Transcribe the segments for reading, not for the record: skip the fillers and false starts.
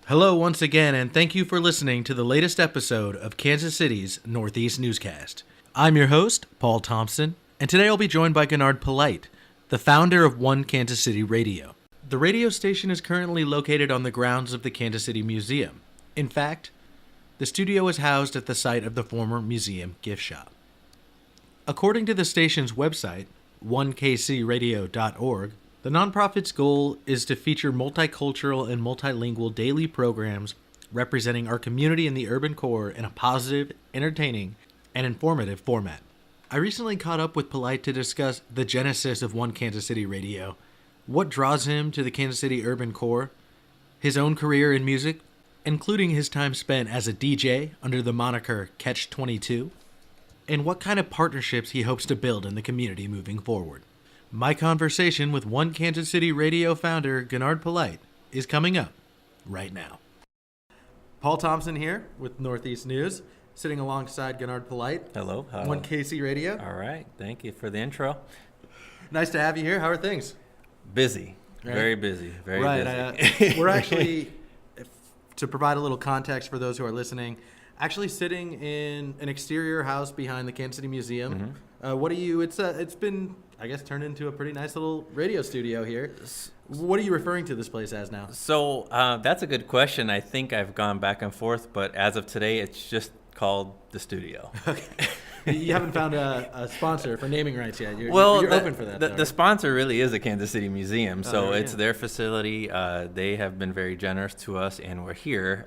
Hello once again, and thank you for listening to the latest episode of Kansas City's Northeast Newscast. I'm your host, Paul Thompson, and today I'll be joined by Gunard Polite, the founder of One Kansas City Radio. The radio station is currently located on the grounds of the Kansas City Museum. In fact, the studio is housed at the site of the former museum gift shop. According to the station's website, onekcradio.org, the nonprofit's goal is to feature multicultural and multilingual daily programs representing our community in the urban core in a positive, entertaining, and informative format. I recently caught up with Polite to discuss the genesis of One Kansas City Radio, what draws him to the Kansas City urban core, his own career in music, including his time spent as a DJ under the moniker Catch 22, and what kind of partnerships he hopes to build in the community moving forward. My conversation with One Kansas City Radio founder Gunard Polite is coming up right now. Paul Thompson here with Northeast News, sitting alongside Gunard Polite. Hello. One KC Radio. All right. Thank you for the intro. Nice to have you here. How are things? Busy. Right? Very busy. Very busy. We're actually, to provide a little context for those who are listening, actually sitting in an exterior house behind the Kansas City Museum. Mm-hmm. It's been, I guess, turned into a pretty nice little radio studio here. What are you referring to this place as now? So that's a good question. I think I've gone back and forth, but as of today, it's just called the studio. Okay. You haven't found a sponsor for naming rights yet. You're open for that. The sponsor really is the Kansas City Museum, so it's their facility. They have been very generous to us, and we're here.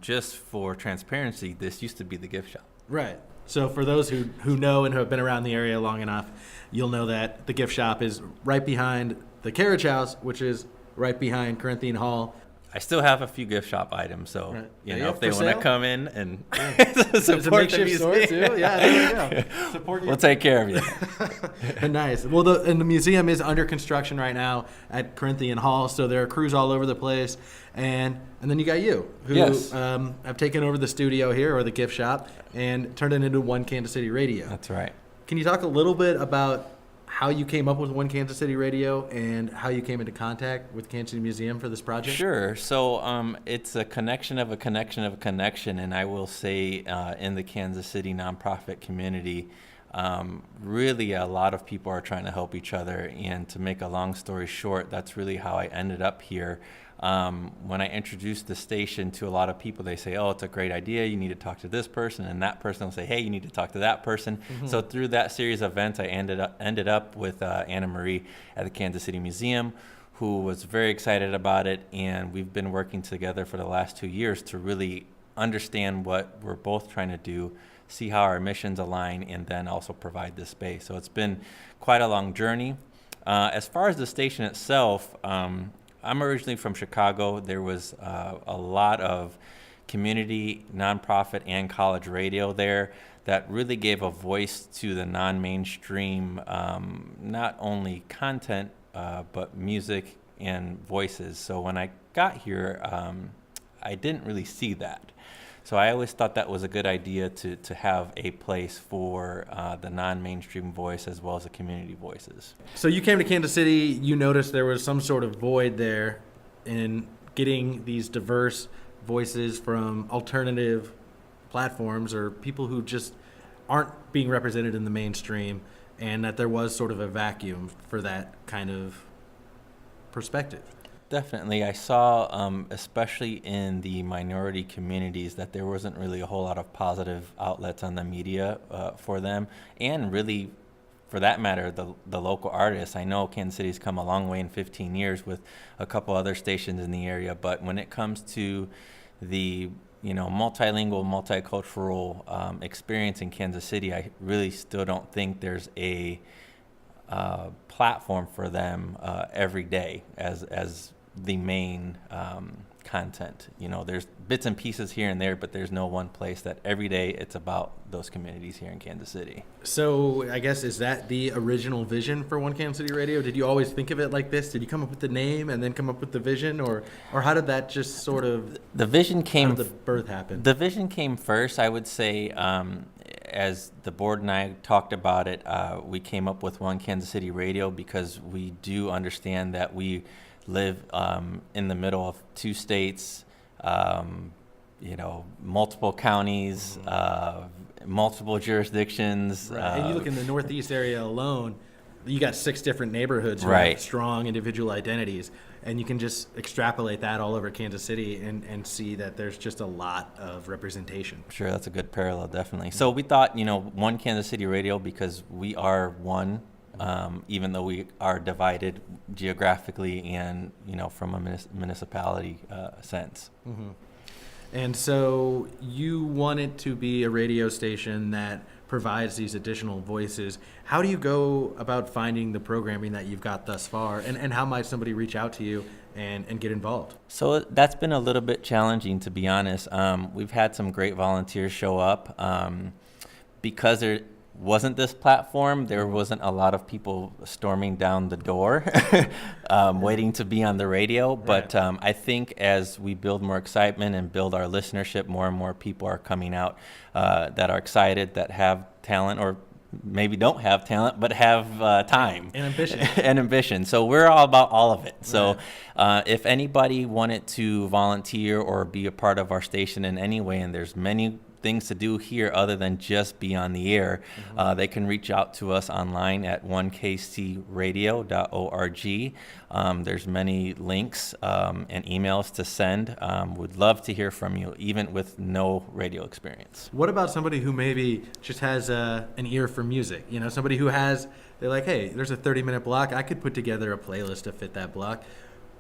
Just for transparency, this used to be the gift shop. Right. So for those who know and who have been around the area long enough, you'll know that the gift shop is right behind the carriage house, which is right behind Corinthian Hall. I still have a few gift shop items, so right. If they want to come in and support the museum store too. Yeah, there you go. Support you. We'll take care of you. Nice. Well, the museum is under construction right now at Corinthian Hall, so there are crews all over the place, and then you got you, who have taken over the studio here, or the gift shop, and turned it into One Kansas City Radio. That's right. Can you talk a little bit about how you came up with One Kansas City Radio and how you came into contact with Kansas City Museum for this project? Sure. So it's a connection of a connection of a connection, and I will say in the Kansas City nonprofit community, really a lot of people are trying to help each other. And to make a long story short, that's really how I ended up here. When I introduced the station to a lot of people, they say, oh, it's a great idea. You need to talk to this person. And that person will say, hey, you need to talk to that person. Mm-hmm. So through that series of events, I ended up with Anna Marie at the Kansas City Museum, who was very excited about it. And we've been working together for the last 2 years to really understand what we're both trying to do, see how our missions align, and then also provide this space. So it's been quite a long journey. As far as the station itself, I'm originally from Chicago. There was a lot of community, nonprofit, and college radio there that really gave a voice to the non-mainstream, not only content, but music and voices. So when I got here, I didn't really see that. So I always thought that was a good idea to have a place for the non-mainstream voice as well as the community voices. So you came to Kansas City, you noticed there was some sort of void there in getting these diverse voices from alternative platforms or people who just aren't being represented in the mainstream, and that there was sort of a vacuum for that kind of perspective. Definitely. I saw, especially in the minority communities, that there wasn't really a whole lot of positive outlets on the media for them, and really, for that matter, the local artists. I know Kansas City's come a long way in 15 years with a couple other stations in the area, but when it comes to the multilingual, multicultural experience in Kansas City, I really still don't think there's a platform for them every day as the main content. There's bits and pieces here and there, but there's no one place that every day it's about those communities here in Kansas City. So I guess, is that the original vision for One Kansas City Radio? Did you always think of it like this? Did you come up with the name and then come up with the vision, or how did that just sort of the vision came? How did the birth happen? The vision came first, I would say. As the board and I talked about it, we came up with One Kansas City Radio because we do understand that we live in the middle of two states, multiple counties, multiple jurisdictions. Right. And you look in the Northeast area alone, you got 6 different neighborhoods, Right. with strong individual identities. And you can just extrapolate that all over Kansas City and see that there's just a lot of representation. Sure, that's a good parallel, definitely. So we thought, one Kansas City radio, because we are one, even though we are divided geographically and, from a municipality sense. Mm-hmm. And so you want it to be a radio station that provides these additional voices. How do you go about finding the programming that you've got thus far, and how might somebody reach out to you and get involved? So that's been a little bit challenging, to be honest. We've had some great volunteers show up. Because there wasn't this platform, there wasn't a lot of people storming down the door waiting to be on the radio. But I think as we build more excitement and build our listenership, more and more people are coming out that are excited, that have talent, or maybe don't have talent, but have time. And ambition. And ambition. So we're all about all of it. So if anybody wanted to volunteer or be a part of our station in any way, and there's many things to do here other than just be on the air, they can reach out to us online at 1kcradio.org. There's many links and emails to send. Would love to hear from you, even with no radio experience. What about somebody who maybe just has an ear for music? Somebody who they're like, hey, there's a 30-minute block. I could put together a playlist to fit that block.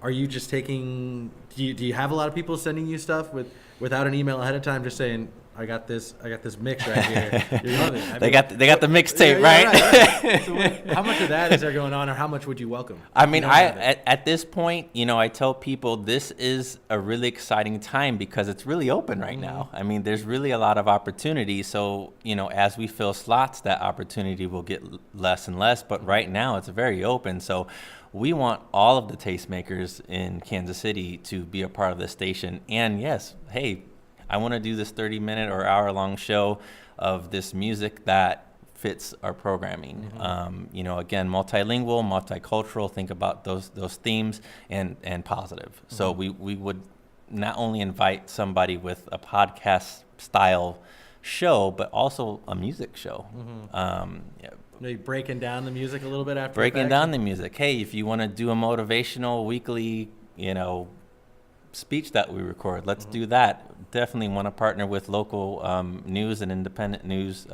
Are you just do you have a lot of people sending you stuff without an email ahead of time, just saying, I got this mix right here. You love it. They got the mixtape, right? Right. So how much of that is there going on, or how much would you welcome? I mean, at this point, I tell people this is a really exciting time because it's really open right now. I mean, there's really a lot of opportunity. So, as we fill slots, that opportunity will get less and less. But right now, it's very open. So we want all of the tastemakers in Kansas City to be a part of this station. And yes, hey, I want to do this 30-minute or hour-long show of this music that fits our programming. Again, multilingual, multicultural. Think about those themes and positive. So we would not only invite somebody with a podcast style show, but also a music show. Maybe breaking down the music a little bit after. Breaking down the music. Hey, if you want to do a motivational weekly, speech that we record, let's do that. Definitely want to partner with local news and independent news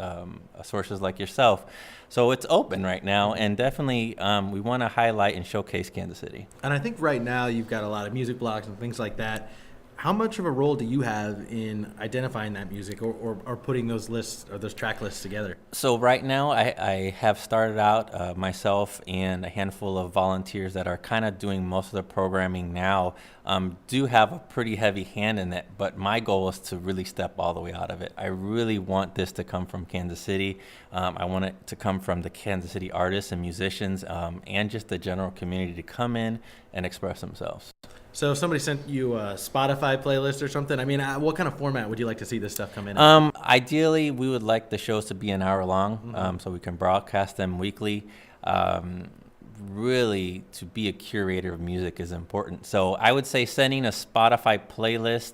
sources like yourself. So it's open right now, and definitely we want to highlight and showcase Kansas City. And I think right now you've got a lot of music blogs and things like that. How much of a role do you have in identifying that music or putting those lists or those track lists together? So right now I have started out myself and a handful of volunteers that are kind of doing most of the programming now, do have a pretty heavy hand in it, but my goal is to really step all the way out of it. I really want this to come from Kansas City. I want it to come from the Kansas City artists and musicians and just the general community to come in and express themselves. So if somebody sent you a Spotify playlist or something, I mean, what kind of format would you like to see this stuff come in? Ideally, we would like the shows to be an hour long, so we can broadcast them weekly. Really, to be a curator of music is important. So I would say sending a Spotify playlist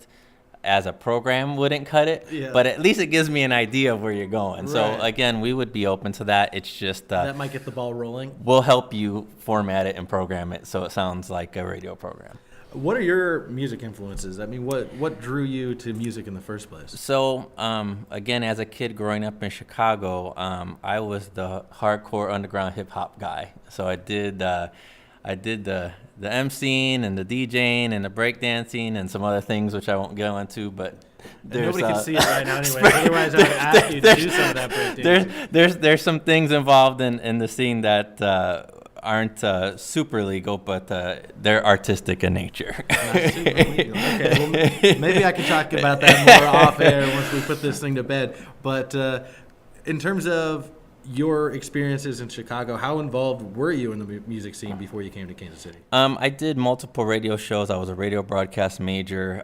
as a program wouldn't cut it, but at least it gives me an idea of where you're going. Right. So again, we would be open to that. It's just that might get the ball rolling. We'll help you format it and program it so it sounds like a radio program. What are your music influences? I mean, what drew you to music in the first place? So, again, as a kid growing up in Chicago, I was the hardcore underground hip hop guy. So I did the emceeing and the DJing and the breakdancing and some other things which I won't go into, but nobody can see it right now anyway. Otherwise, I would ask you to do some of that breakdancing. There's some things involved in the scene that aren't super legal, but they're artistic in nature. Not super legal. Okay, well, maybe I can talk about that more off air once we put this thing to bed. But in terms of your experiences in Chicago, how involved were you in the music scene before you came to Kansas City? I did multiple radio shows. I was a radio broadcast major.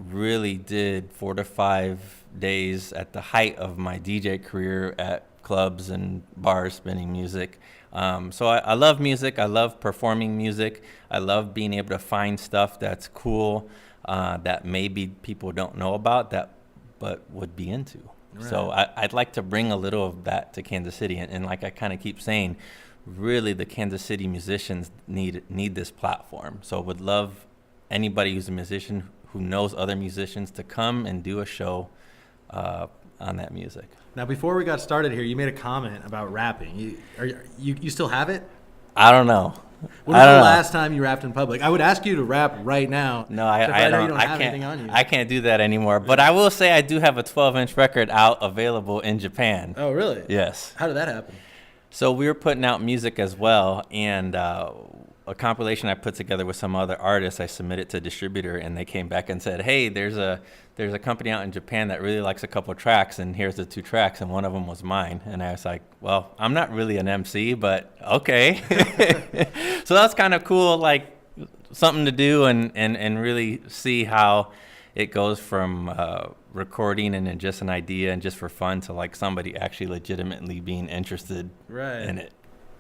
Really did 4 to 5 days at the height of my DJ career at clubs and bars spinning music. So I love music. I love performing music. I love being able to find stuff that's cool that maybe people don't know about but would be into. Right. So I'd like to bring a little of that to Kansas City. And like I kind of keep saying, really the Kansas City musicians need this platform. So would love anybody who's a musician who knows other musicians to come and do a show on that music. Now, before we got started here, you made a comment about rapping. You still have it? I don't know. When was the last time you rapped in public? I would ask you to rap right now. No, I don't. I can't do that anymore. But I will say I do have a 12-inch record out available in Japan. Oh, really? Yes. How did that happen? So we were putting out music as well, and a compilation I put together with some other artists, I submitted to a distributor, and they came back and said, hey, there's a company out in Japan that really likes a couple of tracks, and here's the 2 tracks, and one of them was mine. And I was like, well, I'm not really an MC, but okay. So that's kind of cool, like something to do and really see how it goes from recording and then just an idea and just for fun to like somebody actually legitimately being interested in it.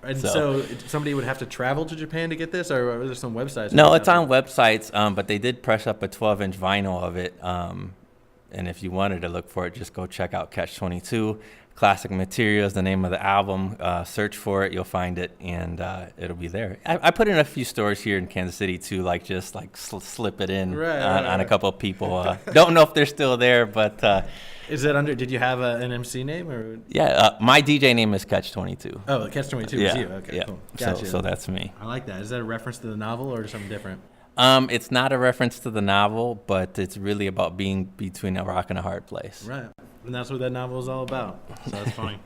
And so somebody would have to travel to Japan to get this, or are there some websites? No, it's on websites, but they did press up a 12-inch vinyl of it. And if you wanted to look for it, just go check out Catch 22. Classic Materials, the name of the album. Search for it, you'll find it, and it'll be there. I put in a few stores here in Kansas City too, like just like slip it in on a couple of people. Don't know if they're still there, but. Is it under? Did you have an MC name or? Yeah, my DJ name is Catch 22. Oh, Catch 22 is you. Okay, yeah. Cool. Gotcha. So that's me. I like that. Is that a reference to the novel or something different? It's not a reference to the novel, but it's really about being between a rock and a hard place. Right, and that's what that novel is all about. So that's funny.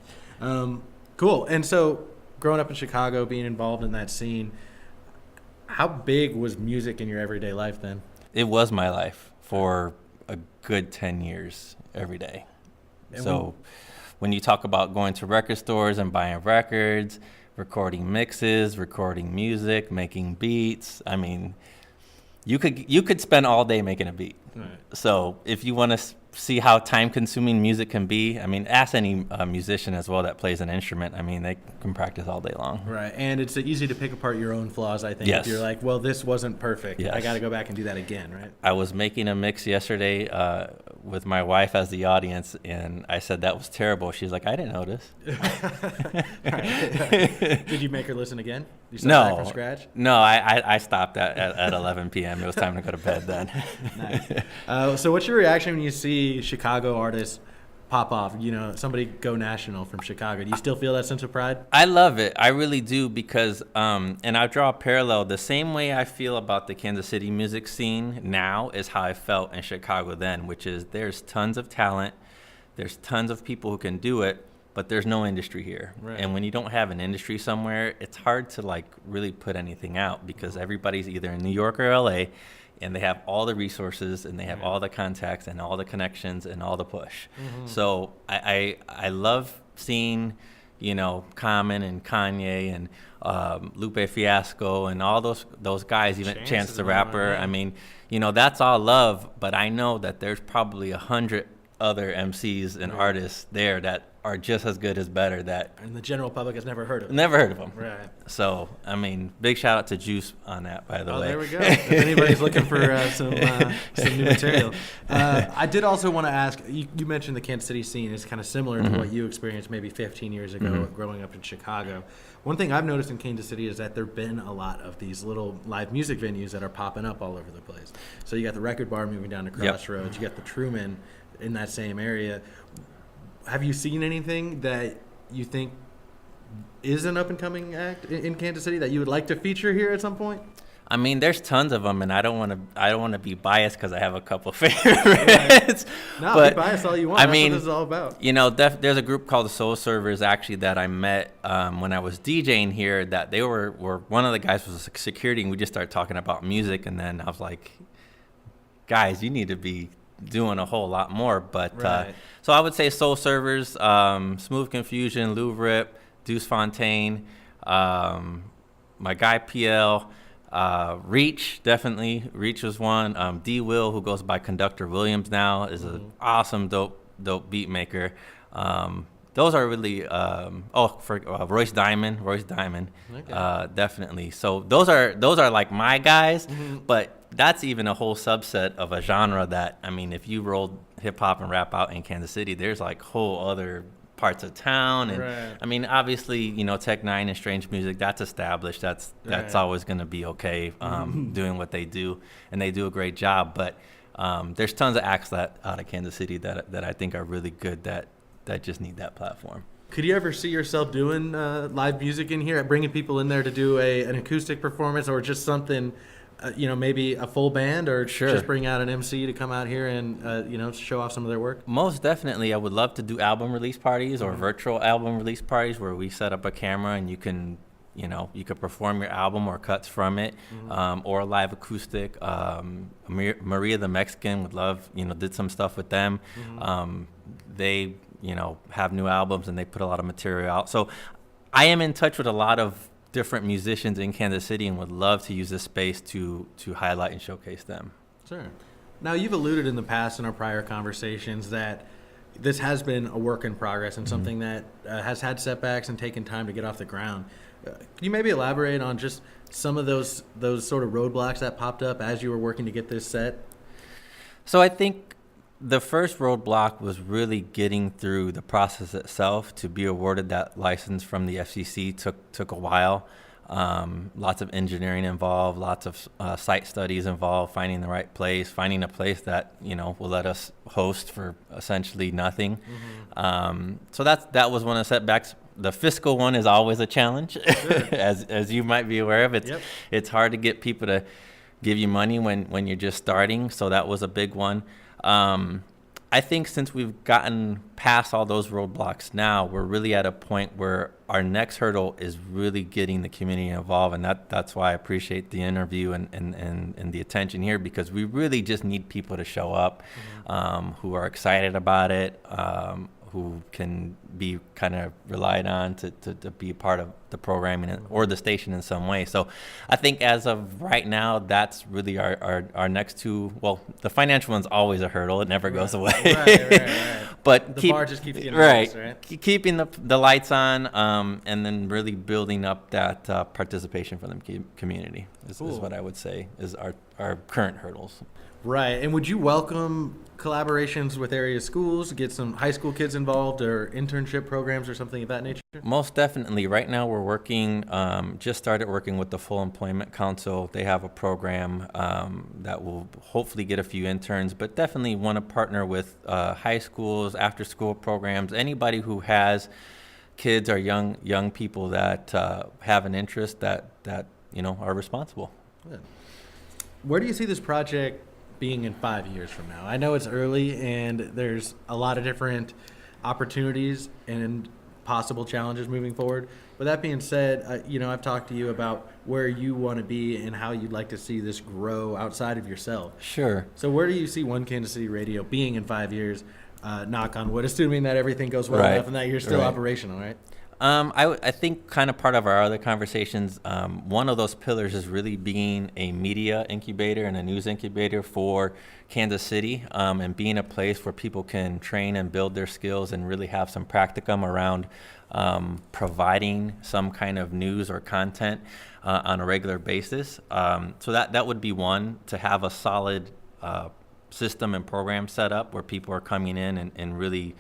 Cool. And so, growing up in Chicago, being involved in that scene, how big was music in your everyday life then? It was my life for a good 10 years. Every day. And so when you talk about going to record stores and buying records, recording mixes, recording music, making beats, I mean, you could spend all day making a beat. Right. So if you want to see how time-consuming music can be, I mean, ask any musician as well that plays an instrument. I mean, they can practice all day long. Right, and it's easy to pick apart your own flaws, I think. Yes. If you're like, well, this wasn't perfect. Yes. I got to go back and do that again, right? I was making a mix yesterday with my wife as the audience, and I said that was terrible. She's like, I didn't notice. Did you make her listen again? You start back from scratch? No, I stopped at 11 p.m. It was time to go to bed then. Nice. So what's your reaction when you see Chicago artists pop off? You know, somebody go national from Chicago. Do you still feel that sense of pride? I love it. I really do because, and I draw a parallel. The same way I feel about the Kansas City music scene now is how I felt in Chicago then, which is there's tons of talent. There's tons of people who can do it, but there's no industry here. Right. And when you don't have an industry somewhere, it's hard to like really put anything out because everybody's either in New York or LA, and they have all the resources and they have all the contacts and all the connections and all the push. Mm-hmm. So I love seeing, you know, Common and Kanye and Lupe Fiasco and all those guys, even Chance the Rapper. I mean, you know, that's all love, but I know that there's probably 100 other MCs and artists there that are just as good as better and the general public has never heard of them. Never heard of them. Right. So, I mean, big shout out to Juice on that, by the way. There we go. If anybody's looking for some new material. I did also want to ask, you mentioned the Kansas City scene is kind of similar to what you experienced maybe 15 years ago growing up in Chicago. One thing I've noticed in Kansas City is that there have been a lot of these little live music venues that are popping up all over the place. So you got the Record Bar moving down to Crossroads. You got the Truman in that same area. Have you seen anything that you think is an up-and-coming act in Kansas City that you would like to feature here at some point? I mean, there's tons of them, and I don't want to be biased because I have a couple favorites. No, but, be biased all you want. That's what this is all about. You know, there's a group called the Soul Servers actually that I met when I was DJing here. That they were one of the guys was security, and we just started talking about music, and then I was like, guys, you need to be doing a whole lot more, but so I would say Soul Servers, Smooth Confusion, Lou Rip, Deuce Fontaine, my guy PL, Reach, definitely. Reach was one. D Will, who goes by Conductor Williams now, is an awesome, dope beat maker. Those are really Royce Diamond, okay. Definitely. So those are like my guys, but that's even a whole subset of a genre that, I mean, if you rolled hip hop and rap out in Kansas City, there's like whole other parts of town. And Right. I mean, obviously, you know, Tech Nine and Strange Music, that's established. That's Right. always going to be okay, doing what they do, and they do a great job. But there's tons of acts that out of Kansas City that I think are really good that just need that platform. Could you ever see yourself doing live music in here, bringing people in there to do an acoustic performance, or just something, maybe a full band, or Sure. just bring out an MC to come out here and show off some of their work? Most definitely, I would love to do album release parties or virtual album release parties where we set up a camera and you can perform your album or cuts from it, or a live acoustic. Maria the Mexican would love, did some stuff with them. They, have new albums and they put a lot of material out. So I am in touch with a lot of different musicians in Kansas City and would love to use this space to highlight and showcase them. Sure. Now, you've alluded in the past in our prior conversations that this has been a work in progress and something that has had setbacks and taken time to get off the ground. Can you maybe elaborate on just some of those sort of roadblocks that popped up as you were working to get this set? So I think the first roadblock was really getting through the process itself. To be awarded that license from the FCC took a while. Lots of engineering involved, lots of site studies involved, finding the right place, finding a place that will let us host for essentially nothing. So that was one of the setbacks. The fiscal one is always a challenge, sure. as you might be aware of. It's hard to get people to give you money when you're just starting. So that was a big one. I think since we've gotten past all those roadblocks now, we're really at a point where our next hurdle is really getting the community involved. And that's why I appreciate the interview and the attention here, because we really just need people to show up, who are excited about it, who can be kind of relied on to be a part of the programming or the station in some way. So I think as of right now, that's really our next two. Well, the financial one's always a hurdle. It never goes away. Right. But the bar just keeps getting worse, right? Keeping the lights on, and then really building up that participation from the community is what I would say is our current hurdles. Right. And would you welcome collaborations with area schools, get some high school kids involved, or internship programs or something of that nature? Most definitely. Right now we're working, just started working with the Full Employment Council. They have a program that will hopefully get a few interns, but definitely want to partner with high schools, after school programs, anybody who has kids or young people that have an interest that are responsible. Good. Where do you see this project being in 5 years from now? I know it's early and there's a lot of different opportunities and possible challenges moving forward. With that being said, I've talked to you about where you want to be and how you'd like to see this grow outside of yourself. Sure. So where do you see One Kansas City Radio being in 5 years, knock on wood, assuming that everything goes well enough and that you're still operational, right? I think kind of part of our other conversations, one of those pillars is really being a media incubator and a news incubator for Kansas City, and being a place where people can train and build their skills and really have some practicum around providing some kind of news or content on a regular basis. So that would be one, to have a solid system and program set up where people are coming in and really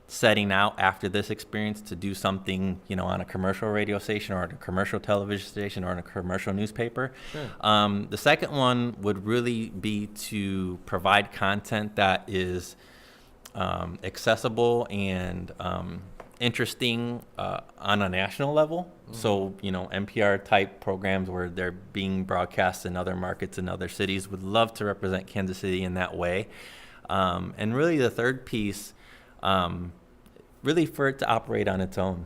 setting out after this experience to do something, on a commercial radio station or a commercial television station or in a commercial newspaper. Sure. The second one would really be to provide content that is accessible and interesting on a national level. So, NPR type programs where they're being broadcast in other markets and other cities. Would love to represent Kansas City in that way. And really the third piece, really for it to operate on its own.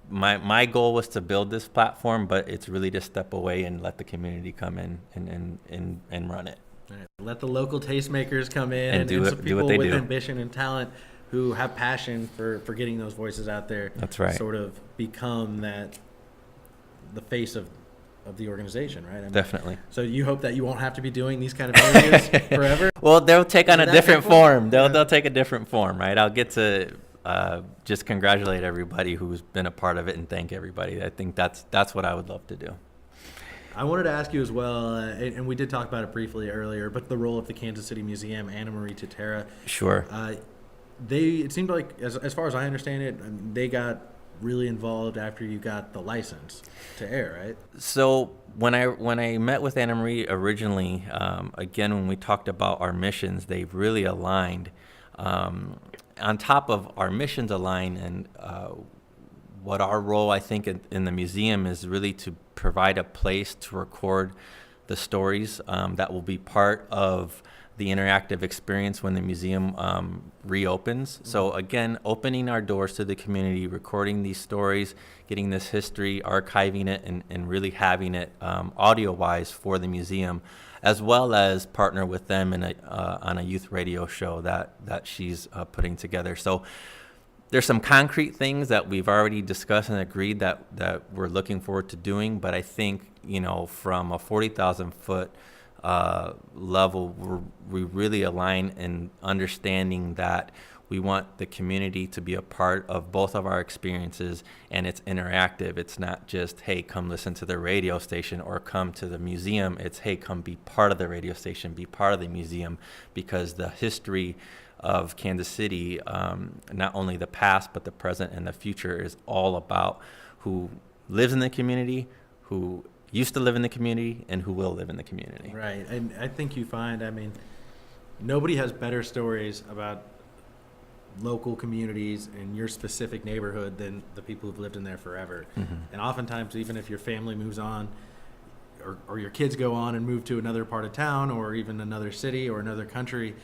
My goal was to build this platform, but it's really to step away and let the community come in and run it. Right. Let the local tastemakers come in and do some people what they with do. Ambition and talent who have passion for getting those voices out there. That's right. Sort of become the face of the organization, right? Definitely. So you hope that you won't have to be doing these kind of interviews forever? Well, they'll take on a different form. They'll take a different form, right? I'll get to just congratulate everybody who's been a part of it and thank everybody. I think that's what I would love to do. I wanted to ask you as well, and we did talk about it briefly earlier, but the role of the Kansas City Museum, Anna Marie Tutera. Sure. It seemed like, as far as I understand it, I mean, they got really involved after you got the license to air, right? So when I met with Anna Marie originally, again, when we talked about our missions, they've really aligned. On top of our missions align, and what our role, I think, in the museum is really to provide a place to record the stories that will be part of the interactive experience when the museum reopens. So again, opening our doors to the community, recording these stories, getting this history, archiving it, and really having it audio-wise for the museum, as well as partner with them on a youth radio show that she's putting together. So there's some concrete things that we've already discussed and agreed that we're looking forward to doing, but I think, from a 40,000 foot level, we really align in understanding that we want the community to be a part of both of our experiences, and it's interactive. It's not just, hey, come listen to the radio station or come to the museum. It's, hey, come be part of the radio station, be part of the museum, because the history of Kansas City, not only the past, but the present and the future, is all about who lives in the community, who used to live in the community, and who will live in the community. Right. And I think you find, nobody has better stories about local communities in your specific neighborhood than the people who've lived in there forever. Mm-hmm. And oftentimes, even if your family moves on, or your kids go on and move to another part of town, or even another city or another country,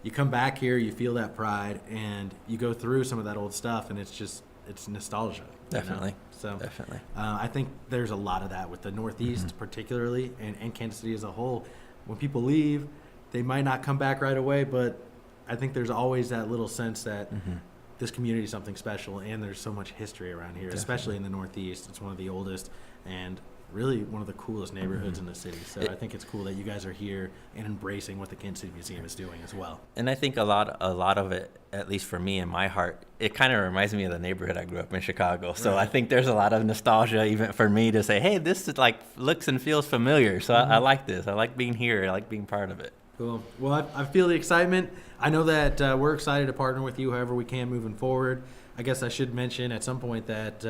you come back here, you feel that pride, and you go through some of that old stuff, and it's nostalgia. Definitely. So definitely. I think there's a lot of that with the Northeast, mm-hmm. particularly, and Kansas City as a whole. When people leave, they might not come back right away, but I think there's always that little sense that mm-hmm. this community is something special, and there's so much history around here, definitely. Especially in the Northeast. It's one of the oldest and really one of the coolest neighborhoods mm-hmm. in the city. So I think it's cool that you guys are here and embracing what the Kansas City Museum is doing as well. And I think a lot of it, at least for me in my heart, it kind of reminds me of the neighborhood I grew up in, Chicago. So right. I think there's a lot of nostalgia even for me to say, hey, this is like looks and feels familiar. So mm-hmm. I like this. I like being here. I like being part of it. Cool. Well, I feel the excitement. I know that we're excited to partner with you however we can moving forward. I guess I should mention at some point that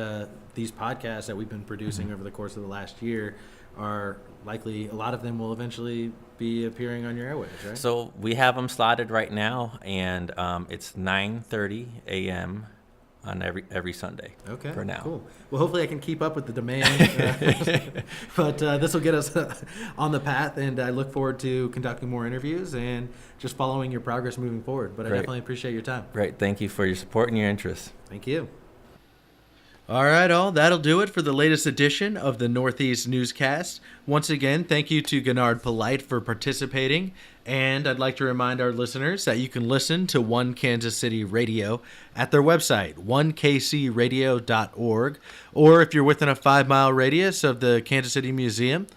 these podcasts that we've been producing mm-hmm. over the course of the last year are likely, a lot of them will eventually be appearing on your airwaves, right? So we have them slotted right now, and it's 9:30 a.m. on every Sunday. Okay, for now. Cool. Well, hopefully I can keep up with the demand, but this will get us on the path, and I look forward to conducting more interviews and just following your progress moving forward. But I definitely appreciate your time. Great. Thank you for your support and your interest. Thank you. All right, all. That'll do it for the latest edition of the Northeast Newscast. Once again, thank you to Gunard Polite for participating. And I'd like to remind our listeners that you can listen to One Kansas City Radio at their website, onekcradio.org. Or if you're within a 5-mile radius of the Kansas City Museum,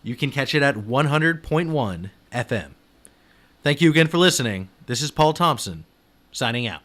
you can catch it at 100.1 FM. Thank you again for listening. This is Paul Thompson, signing out.